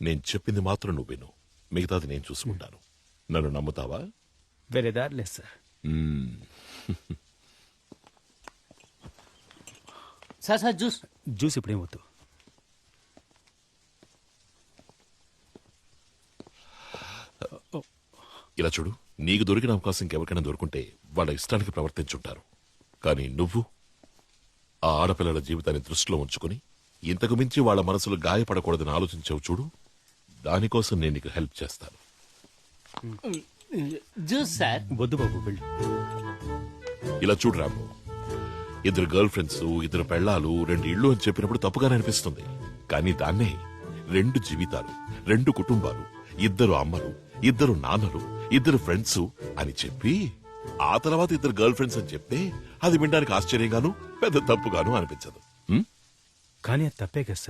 నేను చెప్పింది మాత్రం నువ్వు విను, మిగతాది నేను చూసుకుంటాను. నన్ను నమ్ముతావా? వేరే దారి లేదు సార్. Sir juice. జ్యూస్ ఇప్పుడేం వద్దు. ఇలా చూడు, నీకు దొరికిన అవకాశం ఇంకెవరికైనా దొరుకుంటే వాళ్ళ ఇష్టానికి ప్రవర్తించుంటారు. కానీ నువ్వు ఆ ఆడపిల్లల జీవితాన్ని దృష్టిలో ఉంచుకుని ఇంతకు మించి వాళ్ళ మనసులు గాయపడకూడదని ఆలోచించావు చూడు, దానికోసం నేను నీకు హెల్ప్ చేస్తాను. Juice sir. వద్దు బాబు, వెళ్ళు. ఇలా చూడు రాము, 2 గర్ల్ ఫ్రెండ్స్, 2 పెళ్లాలు, 2 ఇళ్ళు అని చెప్పినప్పుడు తప్పుగానే అనిపిస్తుంది. కానీ దాన్నే 2 జీవితాలు, 2 కుటుంబాలు, 2 అమ్మలు, 2 నాన్నలు, 2 ఫ్రెండ్స్ అని చెప్పి ఆ తర్వాత 2 గర్ల్ ఫ్రెండ్స్ అని చెప్తే అది వినడానికి ఆశ్చర్యంగాను పెద్ద తప్పుగాను అనిపించదు. కానీ అది తప్పే కదా సార్.